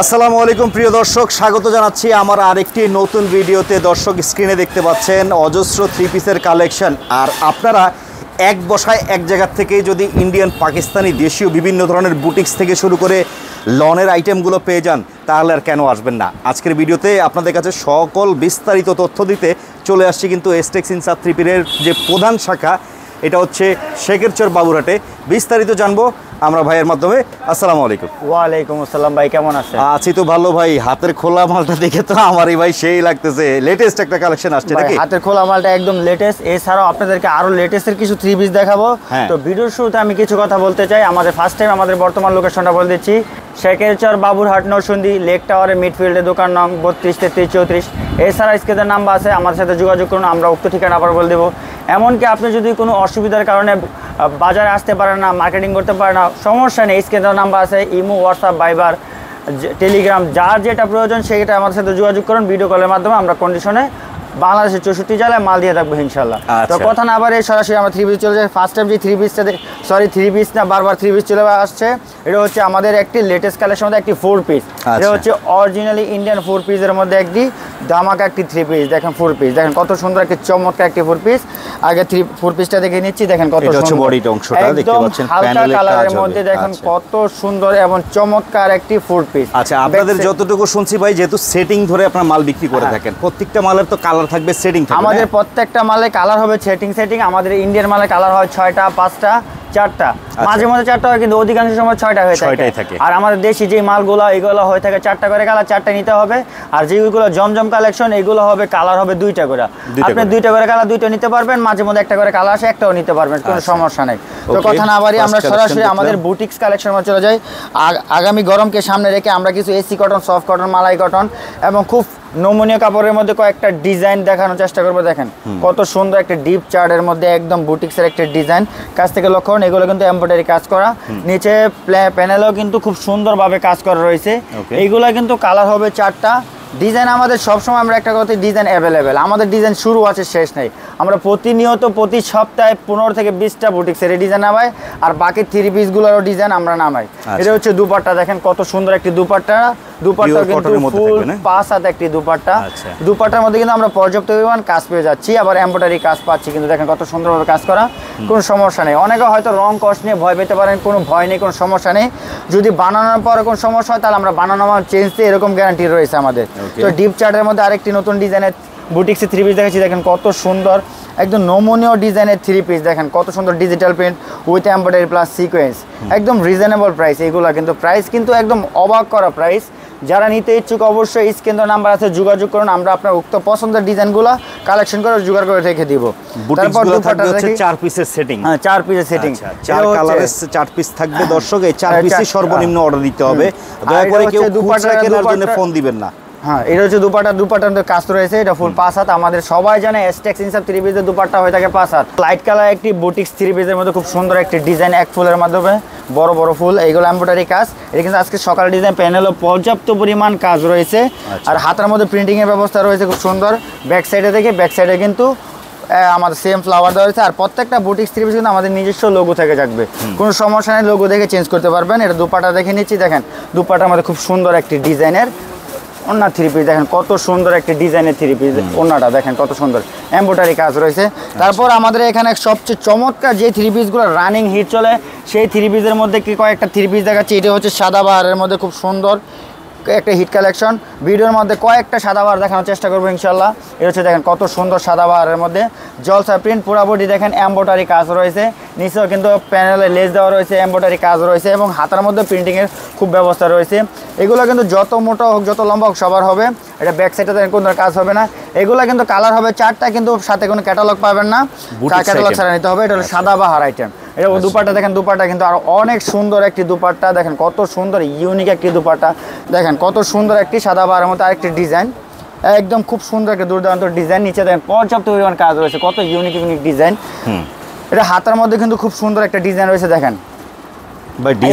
আসসালামু আলাইকুম প্রিয় দর্শক, স্বাগত জানাচ্ছি আমার আরেকটি নতুন ভিডিওতে। দর্শক স্ক্রিনে দেখতে পাচ্ছেন অজস্র থ্রি পিসের কালেকশন। আর আপনারা এক বসায় এক জায়গা থেকে যদি ইন্ডিয়ান, পাকিস্তানি, দেশীয় বিভিন্ন ধরনের বুটিক্স থেকে শুরু করে লনের আইটেমগুলো পেয়ে যান, তাহলে আর কেন আসবেন না। আজকের ভিডিওতে আপনাদের কাছে সকল বিস্তারিত তথ্য দিতে চলে আসছি কিন্তু এসটেক্স ইনসাদ থ্রি পিসের যে প্রধান শাখা, এটা হচ্ছে শেখেরচর বাবুরহাটে। বিস্তারিত জানবো আমরা ভাইয়ের মাধ্যমে। আসসালামু আলাইকুম। ওয়ালাইকুম আসসালাম ভাই, কেমন আছেন? আছি তো ভালো ভাই। হাতের খোলা মালটা দেখে তো আমারই ভাই সেই লাগতেছে, লেটেস্ট একটা কালেকশন আসছে নাকি? হাতের খোলা মালটা একদম লেটেস্ট। এছাড়াও আপনাদেরকে আরো লেটেস্টের কিছু থ্রি পিস দেখাবো। তো ভিডিওর শুরুতে আমি কিছু কথা বলতে চাই। আমাদের ফার্স্ট টাইম আমাদের বর্তমান লোকেশনটা বলে দিচ্ছি। শেখেরচর বাবুরহাট নরসিংদী লেক টাওয়ারের মিডফিল্ডে দোকান নং 32, 33, 34। এছাড়া স্ক্রিনের নাম্বার আছে, আমাদের সাথে যোগাযোগ করুন, আমরা উক্ত ঠিকানা আবার বলে দেবো। এমনকি আপনি যদি কোনো অসুবিধার কারণে বাজারে আসতে পারেন না, মার্কেটিং করতে পারেন না, সমস্যা নেই। স্ক্রিনের নাম্বার আছে, ইমো, হোয়াটসঅ্যাপ, ভাইবার, টেলিগ্রাম, যার যেটা প্রয়োজন সেটা আমাদের সাথে যোগাযোগ করুন। ভিডিও কলের মাধ্যমে আমরা কন্ডিশনে বাংলাদেশের 64 জেলায় মাল দিয়ে থাকবো ইনশাল্লাহ। তো কথা না বাড়িয়ে সরাসরি আমরা থ্রি পিস চলে যাই। ফার্স্ট টাইম যে থ্রি পিসটা, থ্রি পিস না, বারবার থ্রি পিস চলে আসছে। এটা হচ্ছে আমাদের একটি লেটেস্ট কালেকশনের মধ্যে একটি 4 পিস। এটা হচ্ছে অরিজিনালি ইন্ডিয়ান 4 পিসের মধ্যে একটি ধামাকা একটি থ্রি পিস। দেখেন 4 পিস, দেখেন কত সুন্দর একটি চমৎকার একটি 4 পিস। আগে 4 পিসটা দেখে নিচ্ছি। দেখেন কত সুন্দর বডিটা, অংশটা দেখতে পাচ্ছেন, হালকা কালারের মধ্যে দেখেন কত সুন্দর এবং চমৎকার একটি 4 পিস। আচ্ছা, আপনাদের যতটুকু শুনছি ভাই, যেহেতু সেটিং ধরে আপনারা মাল বিক্রি করে থাকেন, প্রত্যেকটা মালের তো কালার থাকবে, সেটিং থাকবে। আমাদের প্রত্যেকটা মালে কালার হবে সেটিং। আমাদের ইন্ডিয়ান মালে কালার হয় 6টা, 5টা, 4টা, মাঝে মধ্যে 4টা হয়, কিন্তু অধিকাংশ সময় 6টা হয়ে থাকে। আর আমাদের দেশি যে মালগুলো এগুলো হয়ে থাকে 4টা করে কালার, 4টা নিতে হবে। আর যেগুলো জমজম কালেকশন এগুলো হবে কালার হবে 2টা করে। আপনি 2টা করে কালার 2টা নিতে পারবেন, মাঝে মধ্যে একটা করে কালার আসে, একটাও নিতে পারবেন, কোনো সমস্যা নেই। তো কথা না বাড়িয়ে আমরা সরাসরি আমাদের বুটিক্স কালেকশনে চলে যাই। আগামী গরমকে সামনে রেখে আমরা কিছু এসি কটন, সফট কটন, মালাই কটন এবং খুব নমনীয় কাপড়ের মধ্যে কয়েকটা ডিজাইন দেখানোর চেষ্টা করবো। দেখেন কত সুন্দর একটা ডিপ চার্টের মধ্যে একদম বুটিক্সের একটা ডিজাইন। কাছ থেকে লক্ষ্য করুন, এগুলো কিন্তু এমব্রয়ডারি কাজ করা, নিচে প্যানেলেও কিন্তু খুব সুন্দরভাবে কাজ করা রয়েছে। এইগুলো কিন্তু কালার হবে 4টা। ডিজাইন আমাদের সবসময়, আমরা একটা কথা, ডিজাইন অ্যাভেলেবেল। আমাদের ডিজাইন শুরু আছে, শেষ নেই। আমরা প্রতিনিয়ত প্রতি সপ্তাহে 15 থেকে 20টা বুটিক্সের ডিজাইন নামাই, আর বাকি থ্রি পিসগুলোরও ডিজাইন আমরা নামাই। এটা হচ্ছে দুপাট্টা, দেখেন কত সুন্দর একটি দুপাট্টা। দুপাট্টা কিন্তু ফুল 5 হাত একটি দুপাট্টা। দুপাট্টার মধ্যে কিন্তু আমরা পর্যাপ্ত পরিমাণ কাজ পেয়ে যাচ্ছি, আবার এমব্রয়ডারি কাজ পাচ্ছি। কিন্তু দেখেন কত সুন্দরভাবে কাজ করা, কোনো সমস্যা নেই। অনেকে হয়তো রং কস্ট নিয়ে ভয় পেতে পারেন, কোনো ভয় নেই, কোনো সমস্যা নেই। যদি বানানোর পরে কোনো সমস্যা হয়, তাহলে আমরা বানানো মাল চেঞ্জ দিয়ে এরকম গ্যারান্টি রয়েছে আমাদের। তো ডিপ চার্টের মধ্যে আরেকটি নতুন ডিজাইনের বুটিক্সের থ্রি পিস দেখাচ্ছি। দেখেন কত সুন্দর একদম নমনীয় ডিজাইনের থ্রি পিস। দেখেন কত সুন্দর digital print with embroidery plus sequence, একদম রিজনেবল প্রাইস। এগুলো কিন্তু প্রাইস কিন্তু একদম অবাক করা প্রাইস। যারা নিতে ইচ্ছুক অবশ্যই স্ক্রিনের নাম্বার আছে, যোগাযোগ করুন। আমরা আপনার উক্ত পছন্দের ডিজাইনগুলো কালেকশন করে জোগাড় করে রেখে দিব। তারপর দুপাট্টা হচ্ছে 4 পিসের সেটিং। হ্যাঁ, 4 পিসের সেটিং, 4 কালারের 4 পিস থাকবে। দর্শক, এই 4 পিসই সর্বনিম্ন অর্ডার দিতে হবে। দয়া করে কেউ দুপাট্টা কেনার জন্য ফোন দিবেন না। হ্যাঁ, এটা হচ্ছে দুপাট্টার কাজ রয়েছে। এটা ফুল 5 হাত। আমাদের সবাই জানে এসটেক্স ইনসাদ থ্রি পিসের দুপাট্টা হয়ে থাকে 5 হাত। লাইট কালার একটি বুটিক্স থ্রি পিসের মধ্যে খুব সুন্দর একটি ডিজাইন, এক ফুলের মাধ্যমে বড় বড় ফুল, এইগুলো এমব্রয়ডারি কাজ। এটা কিন্তু আজকে সকালে ডিজাইন, প্যানেলও পর্যাপ্ত পরিমাণ কাজ রয়েছে। আর হাতের মধ্যে প্রিন্টিং এর ব্যবস্থা রয়েছে খুব সুন্দর। ব্যাক সাইডে থেকে ব্যাক সাইডে কিন্তু আমাদের সেম ফ্লাওয়ার দেওয়া হয়েছে। আর প্রত্যেকটা বুটিক্স থ্রি পিস কিন্তু আমাদের নিজস্ব লোগো থেকে থাকবে, কোনো সমস্যা নেই। লোগো দেখে চেঞ্জ করতে পারবেন। এটা দুপাট্টা দেখে নিচ্ছি। দেখেন দুপাট্টার মধ্যে খুব সুন্দর একটি ডিজাইনের ওন্না থ্রি পিস। দেখেন কত সুন্দর একটি ডিজাইনের থ্রি পিস। ওন্নাটা দেখেন কত সুন্দর এমব্রয়ডারি কাজ রয়েছে। তারপর আমাদের এখানে সবচেয়ে চমৎকার যে থ্রি পিসগুলো রানিং হিট চলে, সেই থ্রি পিসের মধ্যে কি কয়েকটা থ্রি পিস দেখাচ্ছি। এটা হচ্ছে সাদাবাহারের মধ্যে খুব সুন্দর একটা হিট কালেকশন। ভিডিওর মধ্যে কয়েকটা সাদাবাহার দেখানোর চেষ্টা করবো ইনশাল্লাহ। এটা হচ্ছে দেখেন কত সুন্দর সাদাবাহারের মধ্যে জলসা প্রিন্ট, পুরা বডি দেখেন এমব্রয়ডারি কাজ রয়েছে। নিচেও কিন্তু প্যানেলে লেস দেওয়া রয়েছে, এমব্রয়ডারি কাজ রয়েছে এবং হাতার মধ্যে প্রিন্টিংয়ের খুব ব্যবস্থা রয়েছে। এগুলো কিন্তু যত মোটা হোক, যত লম্বা হোক, সবার হবে। এটা ব্যাক সাইডে কোনো কাজ হবে না। এগুলো কিন্তু কালার হবে 4টা, কিন্তু সাথে কোনো ক্যাটালগ পাবেন না, ক্যাটালগ ছাড়া নিতে হবে। এটা হলো সাদাবাহার আইটেম। এটা দুপাট্টা দেখেন, দুপাট্টা কিন্তু আর অনেক সুন্দর একটি দুপাট্টা। দেখেন কত সুন্দর ইউনিক একটি দুপাট্টা। দেখেন কত সুন্দর একটি সাদাবাহারের মতো আরেকটি ডিজাইন, একদম খুব সুন্দর একটা দুর্দান্ত ডিজাইন। নিচে দেখেন পর্যাপ্ত পরিমাণ কাজ রয়েছে, কত ইউনিক ডিজাইন। এটা হাতের মধ্যে কিন্তু খুব সুন্দর একটা ডিজাইন রয়েছে। দেখেন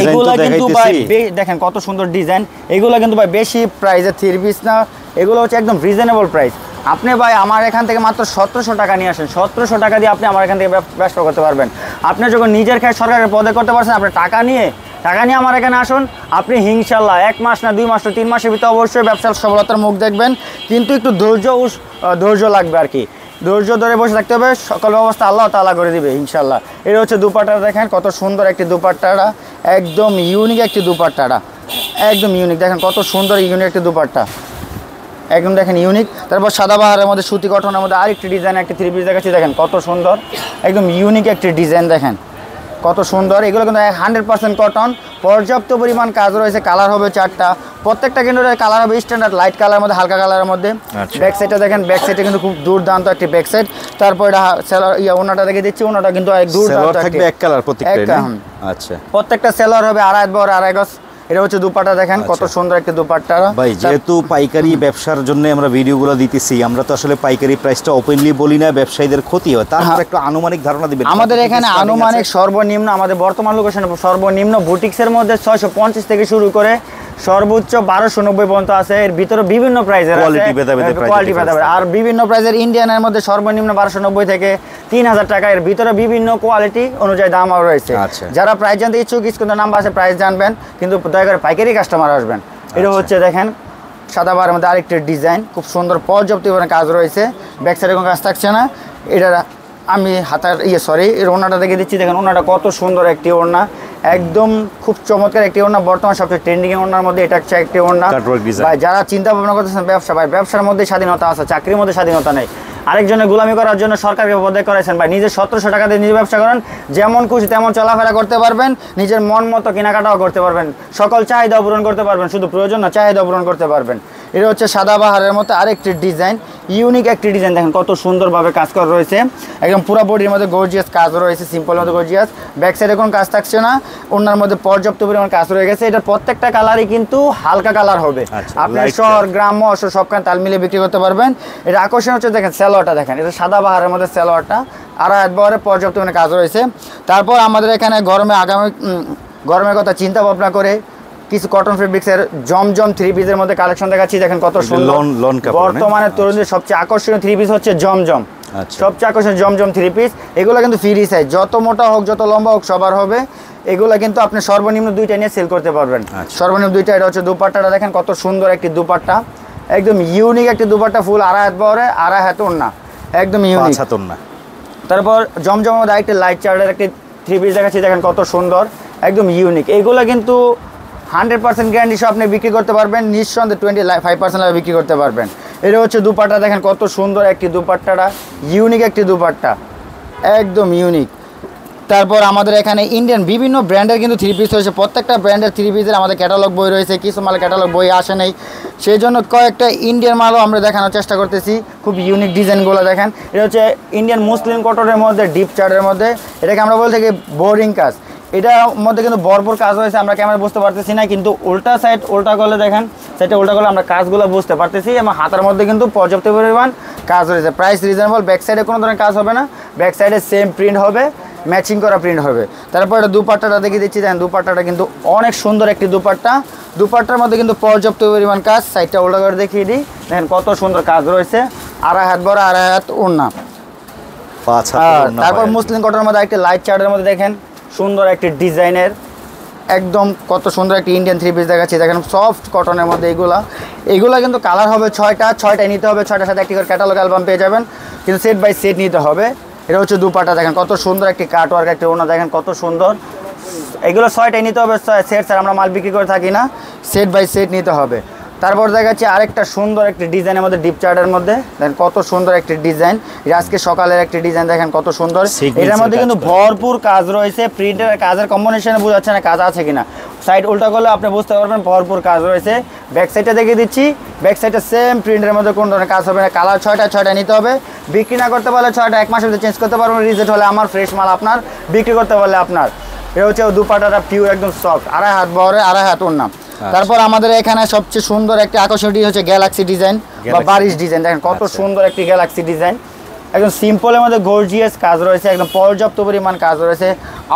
দেখেন কত সুন্দর ডিজাইন। এগুলো কিন্তু ভাই বেশি প্রাইসের থ্রি পিস না, এগুলো হচ্ছে একদম রিজনেবল প্রাইস। আপনি ভাই আমার এখান থেকে মাত্র 1700 টাকা নিয়ে আসেন, 1700 টাকা দিয়ে আপনি আমার এখান থেকে ব্যবসা করতে পারবেন। আপনি যখন নিজের খেয়ে সরকারের পদে করতে পারছেন, আপনি টাকা নিয়ে টাকা নিয়ে আমার এখানে আসুন, আপনি ইনশাআল্লাহ 1 মাস না 2 মাস না 3 মাসের ভিতরে অবশ্যই ব্যবসার সফলতার মুখ দেখবেন, কিন্তু একটু ধৈর্য লাগবে আর কি। ধৈর্য ধরে বসে থাকতে হবে, সকল ব্যবস্থা আল্লাহ তাআলা করে দিবে ইনশাআল্লাহ। এটা হচ্ছে দুপাট্টাটা দেখেন কত সুন্দর একটি দুপাট্টাটা, একদম ইউনিক একটি দুপাট্টাটা, একদম ইউনিক। দেখেন কত সুন্দর ইউনিক একটি দুপাট্টা, একদম দেখেন ইউনিক। তারপর সাদাবাহারের মধ্যে সুতি কটনের মধ্যে আরেকটি ডিজাইন, একটি 3 পিস দেখাচ্ছি, দেখেন কত সুন্দর, একদম ইউনিক একটি ডিজাইন, দেখেন কত সুন্দর। এগুলো কিন্তু 100% কটন, পর্যাপ্ত পরিমাণ কাজ রয়েছে। কালার হবে 4টা, প্রত্যেকটা কিন্তু কালার হবে স্ট্যান্ডার্ড লাইট কালারের মধ্যে, হালকা কালারের মধ্যে। ব্যাক সাইডটা দেখেন, ব্যাক সাইডে কিন্তু খুব দুর্দান্ত একটি ব্যাক সাইড। তারপর এটা ওনাটা দেখে দিচ্ছি, ওনাটা কিন্তু এক দুর্দান্ত থাকবে, এক কালার প্রত্যেকটা। আচ্ছা, প্রত্যেকটা সেলর হবে 2.5 বড় 2.5 গজ। এটা হচ্ছে দুপাট্টা, দেখেন কত সুন্দর একটা দুপাট্টা। ভাই যেহেতু পাইকারি ব্যবসার জন্য আমরা ভিডিওগুলো দিতেছি, আমরা তো আসলে পাইকারি প্রাইসটা ওপেনলি বলি না, ব্যবসায়ীদের ক্ষতি হয়, তারপর একটা আনুমানিক ধারণা দিবেন। আমাদের এখানে আনুমানিক সর্বনিম্ন, আমাদের বর্তমান লোকেশনে সর্বনিম্ন বুটিক্সের মধ্যে 650 থেকে শুরু করে সর্বোচ্চ 1290 পর্যন্ত আছে। এর ভিতরে বিভিন্ন প্রাইজের আছে, কোয়ালিটি ভেদাভেদ। আর বিভিন্ন প্রাইজের ইন্ডিয়ানের মধ্যে সর্বনিম্ন 1290 থেকে 3000 টাকা, এর ভিতরে বিভিন্ন কোয়ালিটি অনুযায়ী দাম রয়েছে। যারা প্রাইস জানতে ইচ্ছুক, স্ক্রিনে নাম্বার আছে, প্রাইস জানবেন, কিন্তু দয়া করে পাইকারি কাস্টমার আসবেন। এটা হচ্ছে দেখেন সাদাবাহারের মধ্যে আরেকটি ডিজাইন, খুব সুন্দর পর্যাপ্ত পরিমাণে কাজ রয়েছে, ব্যাক সাইডে কোনো কাজ থাকছে না। এটা আমি হাতার এর ওড়নাটা দেখে দিচ্ছি, দেখেন ওড়নাটা কত সুন্দর একটি ওড়না, একদম খুব চমৎকার একটি ওড়না। বর্তমান সবচেয়ে ট্রেন্ডিং এর ওড়নার মধ্যে এটা হচ্ছে একটি ওড়না। ভাই যারা চিন্তা ভাবনা করতেছেন ব্যবসা, ভাই ব্যবসার মধ্যে স্বাধীনতা আছে, চাকরির মধ্যে স্বাধীনতা নেই। আরেকজনের গোলামি করার জন্য সরকারকে পদত্যাগ করেছেন, ভাই নিজের 1700 টাকা দিয়ে নিজে ব্যবসা করেন, যেমন খুশি তেমন চলাফেরা করতে পারবেন, নিজের মন মতো কেনাকাটাও করতে পারবেন, সকল চাহিদা পূরণ করতে পারবেন, শুধু প্রয়োজন না চাহিদা পূরণ করতে পারবেন। এটা হচ্ছে সাদাবাহারের মতো আরেকটি ডিজাইন, ইউনিক একটি ডিজাইন, দেখেন কত সুন্দরভাবে কাজ করা রয়েছে, একদম পুরো বডির মধ্যে গর্জিয়াস কাজ রয়েছে, সিম্পল মধ্যে গর্জিয়াস। ব্যাক সাইডে কোনো কাজ থাকছে না, ওনার মধ্যে পর্যাপ্ত পরিমাণ কাজ রয়ে গেছে। এটা প্রত্যেকটা কালারই কিন্তু হালকা কালার হবে, আপনি শহর গ্রাম্য সবখানে তাল মিলিয়ে বিক্রি করতে পারবেন। এটা আকর্ষণ হচ্ছে দেখেন সালোয়ারটা, দেখেন এটা সাদাবাহারের মধ্যে সালোয়ারটা 2.5 বহরে পর্যাপ্ত পরিমাণে কাজ রয়েছে। তারপর আমাদের এখানে গরমের কথা চিন্তা ভাবনা করে কিছু কটন ফেব্রিক্সের জমজম 3 পিসের মধ্যে কালেকশন দেখাচ্ছি, দেখেন কত সুন্দর। বর্তমানে তরুণদের সবচেয়ে আকর্ষণীয় 3 পিস হচ্ছে জমজম, সবচেয়ে আকর্ষণীয় জমজম 3 পিস। এগুলো কিন্তু ফ্রি সাইজ, যত মোটা হোক যত লম্বা হোক সবার হবে। এগুলো কিন্তু আপনি সর্বনিম্ন 2টা নিয়ে সেল করতে পারবেন, সর্বনিম্ন 2টা। এটা হচ্ছে দুপাট্টাটা, দেখেন কত সুন্দর একটি দুপাট্টা, একদম ইউনিক একটি দুপাট্টা, ফুল 2.5 বহরে 2.5 হাত ওড়না, একদম ইউনিক। তারপর জমজমের মধ্যে আরেকটি লাইট চার্টের একটি 3 পিস দেখাচ্ছি, দেখেন কত সুন্দর, একদম ইউনিক। এগুলো কিন্তু 100% গ্যারান্টি সহ আপনি বিক্রি করতে পারবেন, নিঃসন্দেহে 25% লাভে বিক্রি করতে পারবেন। এটা হচ্ছে দুপাট্টা, দেখেন কত সুন্দর একটি দুপাট্টাটা, ইউনিক একটি দুপাট্টা, একদম ইউনিক। তারপর আমাদের এখানে ইন্ডিয়ান বিভিন্ন ব্র্যান্ডের কিন্তু 3 পিস রয়েছে, প্রত্যেকটা ব্র্যান্ডের 3 পিসের আমাদের ক্যাটালগ বই রয়েছে, কিছু মাল ক্যাটালগ বই আসে নেই, সেই জন্য কয়েকটা ইন্ডিয়ান মালও আমরা দেখানোর চেষ্টা করতেছি। খুব ইউনিক ডিজাইনগুলো দেখেন। এটা হচ্ছে ইন্ডিয়ান মুসলিম কটনের মধ্যে ডিপ চার্টের মধ্যে, এটাকে আমরা বলে থাকি বোরিং কাজ। এটার মধ্যে কিন্তু ভরপুর কাজ রয়েছে, আমরা ক্যামেরা বুঝতে পারতেছি না, কিন্তু উল্টা সাইড উল্টা করলে দেখেন, সেটা উল্টা করলে আমরা কাজগুলো বুঝতে পারতেছি, এবং হাতের মধ্যে কিন্তু পর্যাপ্ত পরিমাণ কাজ রয়েছে। প্রাইস রিজনেবল, ব্যাক সাইডে কোনো ধরনের কাজ হবে না, ব্যাক সাইডে সেম প্রিন্ট হবে, ম্যাচিং করা প্রিন্ট হবে। তারপর এটা দুপাট্টাটা দেখিয়ে দিচ্ছি, দেখেন দুপাট্টাটা কিন্তু অনেক সুন্দর একটি দুপাট্টা, দুপাট্টার মধ্যে কিন্তু পর্যাপ্ত পরিমাণ কাজ। সাইডটা উল্টা করে দেখিয়ে দিই, দেখেন কত সুন্দর কাজ রয়েছে, 2.5 হাত বড় 2.5 হাত ওড়না। তারপর মুসলিম কটনের মধ্যে একটা লাইট চার্টের মধ্যে দেখেন সুন্দর একটি ডিজাইনের, একদম কত সুন্দর একটি ইন্ডিয়ান 3 পিস দেখাচ্ছি, দেখেন সফট কটনের মধ্যে। এগুলা কিন্তু কালার হবে 6টায় নিতে হবে, 6টার সাথে একটি করে ক্যাটালগ অ্যালবাম পেয়ে যাবেন, কিন্তু সেট বাই সেট নিতে হবে। এটা হচ্ছে দুপাট্টা, দেখেন কত সুন্দর একটি কাট ওয়ার্ক, একটি ওড়না দেখেন কত সুন্দর। এগুলো 6টায় নিতে হবে, সেট স্যার আমরা মাল বিক্রি করে থাকি না, সেট বাই সেট নিতে হবে। তারপর দেখাচ্ছি আরেকটা সুন্দর একটি ডিজাইনের মধ্যে ডিপ চার্টের মধ্যে, দেখেন কত সুন্দর একটি ডিজাইন, আজকে সকালের একটি ডিজাইন দেখেন কত সুন্দর। এটার মধ্যে কিন্তু ভরপুর কাজ রয়েছে, প্রিন্টের কাজের কম্বিনেশনে বোঝা যাচ্ছে না কাজ আছে কিনা, সাইড উল্টা করলে আপনি বুঝতে পারবেন ভরপুর কাজ রয়েছে। ব্যাক সাইডটা দেখিয়ে দিচ্ছি, ব্যাক সাইডটা সেম প্রিন্টের মধ্যে কোনো ধরনের কাজ হবে না, কালার 6টায় নিতে হবে। বিক্রি না করতে পারলে 6টা 1 মাসের মধ্যে চেঞ্জ করতে পারবেন, রিজেক্ট হলে আমার, ফ্রেশ মাল আপনার, বিক্রি করতে পারলে আপনার। এটা হচ্ছে দুপাট্টাটা পিওর একদম সফট, 2.5 হাত বহরে 2.5 হাত ওড়না। তারপর আমাদের এখানে সবচেয়ে সুন্দর একটা আকর্ষণীয় হচ্ছে গ্যালাক্সি ডিজাইন বা বারিশ ডিজাইন, দেখেন কত সুন্দর একটি গ্যালাক্সি ডিজাইন, একদম সিম্পলের মধ্যে গর্জিয়াস কাজ রয়েছে, একদম পর্যাপ্ত পরিমাণ কাজ রয়েছে।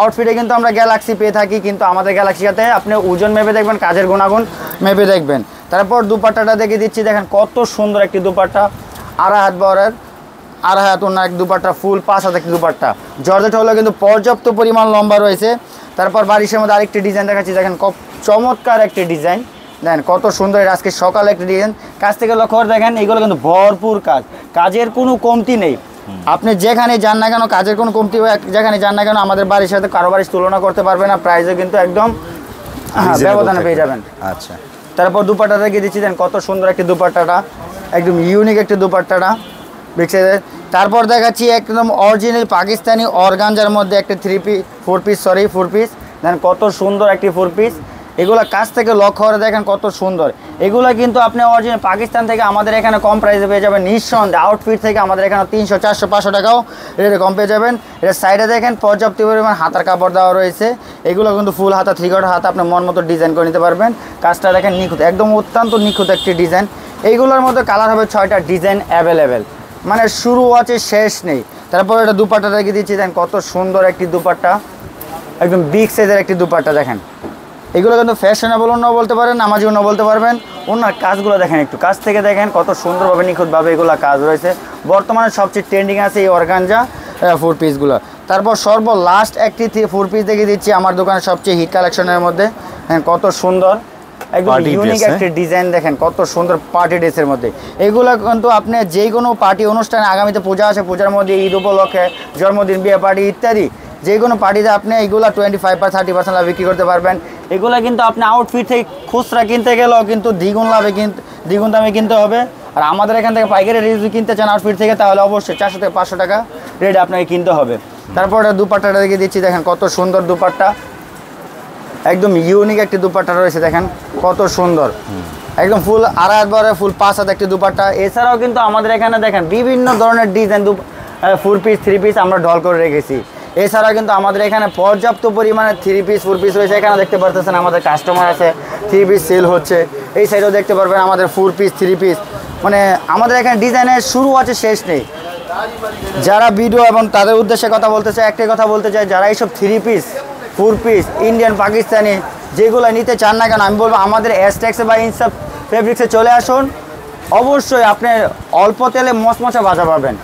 আউটফিটে কিন্তু আমরা গ্যালাক্সি পেয়ে থাকি, কিন্তু আমাদের গ্যালাক্সিতে আপনি ওজন মেপে দেখবেন, কাজের গুণাগুণ মেপে দেখবেন। তারপর দুপাট্টাটা দেখে দিচ্ছি, দেখেন কত সুন্দর একটি দুপাট্টা, 2.5 হাত বহরের আড়াই হাত ওনার এক দুপাট্টা, ফুল 5 হাত একটি দুপাট্টা। জর্জেট হলো কিন্তু পর্যাপ্ত পরিমাণ লম্বা রয়েছে। তারপর বারিশের মধ্যে আরেকটি ডিজাইন দেখাচ্ছি, দেখেন চমৎকার একটি ডিজাইন, দেখেন কত সুন্দর। আজকে সকালে একটি ডিজাইন, কাছ থেকে লক্ষ্য করে দেখেন এগুলো কিন্তু ভরপুর কাজ, কাজের কোনো কমতি নেই। আপনি যেখানে যান না কেন কাজের কোনো কমতি, যেখানে যান না কেন আমাদের বাড়ির সাথে কারো বাড়ির তুলনা করতে পারবে না, প্রাইসে কিন্তু একদম ব্যবধানে পেয়ে যাবেন। আচ্ছা, তারপর দুপাট্টা দেখিয়ে দিচ্ছি, দেন কত সুন্দর একটি দুপাট্টাটা, একদম ইউনিক একটি দুপাট্টাটা দেখছে। তারপর দেখাচ্ছি একদম অরিজিনাল পাকিস্তানি অর্গানজার মধ্যে একটা 4 পিস, দেন কত সুন্দর একটি 4 পিস। এগুলো কাছ থেকে লক্ষ্য করে দেখেন কত সুন্দর। এগুলো কিন্তু আপনি অরিজিনাল পাকিস্তান থেকে আমাদের এখানে কম প্রাইসে পেয়ে যাবেন নিঃসন্দেহে। আউটফিট থেকে আমাদের এখানে 300, 400, 500 টাকাও এটা কম পেয়ে যাবেন। এটা সাইডে দেখেন পর্যাপ্ত পরিমাণ হাতার কাপড় দেওয়া রয়েছে। এগুলো কিন্তু ফুল হাতা, 3/4 হাতা, আপনি মন মতো ডিজাইন করে নিতে পারবেন। কাজটা দেখেন নিখুঁত, একদম অত্যন্ত নিখুঁত একটি ডিজাইন। এইগুলোর মধ্যে কালার হবে 6টা, ডিজাইন অ্যাভেলেবেল, মানে শুরু আছে শেষ নেই। তারপর এটা দুপাট্টা রেখে দিচ্ছি, দেন কত সুন্দর একটি দুপাট্টা, একদম বিগ সাইজের একটি দুপাট্টা। দেখেন এগুলো কিন্তু ফ্যাশনেবল অন্য বলতে পারেন, নামাজি অন্য বলতে পারবেন। ওনার কাজগুলো দেখেন, একটু কাছ থেকে দেখেন কত সুন্দরভাবে নিখুঁতভাবে এগুলো কাজ রয়েছে। বর্তমানে সবচেয়ে ট্রেন্ডিং আছে এই অর্গানজা 4 পিসগুলো। তারপর সর্বলাস্ট একটি 4 পিস দেখিয়ে দিচ্ছি আমার দোকানের সবচেয়ে হিট কালেকশনের মধ্যে। হ্যাঁ, কত সুন্দর একদম ইউনিক একটি ডিজাইন, দেখেন কত সুন্দর পার্টি ড্রেসের মধ্যে। এগুলো কিন্তু আপনি যে কোনো পার্টি অনুষ্ঠানে, আগামীতে পূজা আছে, পূজার মধ্যে ঈদ উপলক্ষে, জন্মদিন, বিয়ে পার্টি ইত্যাদি যে কোনো পার্টিতে আপনি এইগুলো 25 বা 30% লাভ বিক্রি করতে পারবেন। এগুলো কিন্তু আপনি আউটফিট থেকে খুচরা কিনতে গেলেও কিন্তু দ্বিগুণ দামে কিনতে হবে। আর আমাদের এখান থেকে পাইকারি রেট যদি কিনতে চান আউটফিট থেকে, তাহলে অবশ্যই 400 থেকে 500 টাকা রেট আপনাকে কিনতে হবে। তারপর দুপাট্টাটা দেখে দিচ্ছি, দেখেন কত সুন্দর দুপাট্টা, একদম ইউনিক একটি দুপাট্টা রয়েছে, দেখেন কত সুন্দর, একদম ফুল আড়াই হাত বড়, ফুল 5 হাত একটি দুপাট্টা। এছাড়াও কিন্তু আমাদের এখানে দেখেন বিভিন্ন ধরনের ডিজাইন 4 পিস 3 পিস আমরা ঢল করে রেখেছি। এছাড়া কিন্তু আমাদের এখানে পর্যাপ্ত পরিমাণে 3 পিস 4 পিস রয়েছে। এখানে দেখতে পারতেছেন আমাদের কাস্টমার আছে, 3 পিস সেল হচ্ছে। এই সাইডেও দেখতে পারবেন আমাদের 4 পিস 3 পিস, মানে আমাদের এখানে ডিজাইনের শুরু আছে শেষ নেই। যারা ভিডিও এবং তাদের উদ্দেশ্যে কথা বলতে চায়, একটাই কথা বলতে চাই, যারা এইসব 3 পিস 4 পিস ইন্ডিয়ান পাকিস্তানি যেগুলো নিতে চান না কেন, আমি বলবো আমাদের এসটেক্সে বা ইনসাফ ফেব্রিক্সে চলে আসুন। অবশ্যই আপনি অল্প তেলে মচমচা ভাজা পাবেন।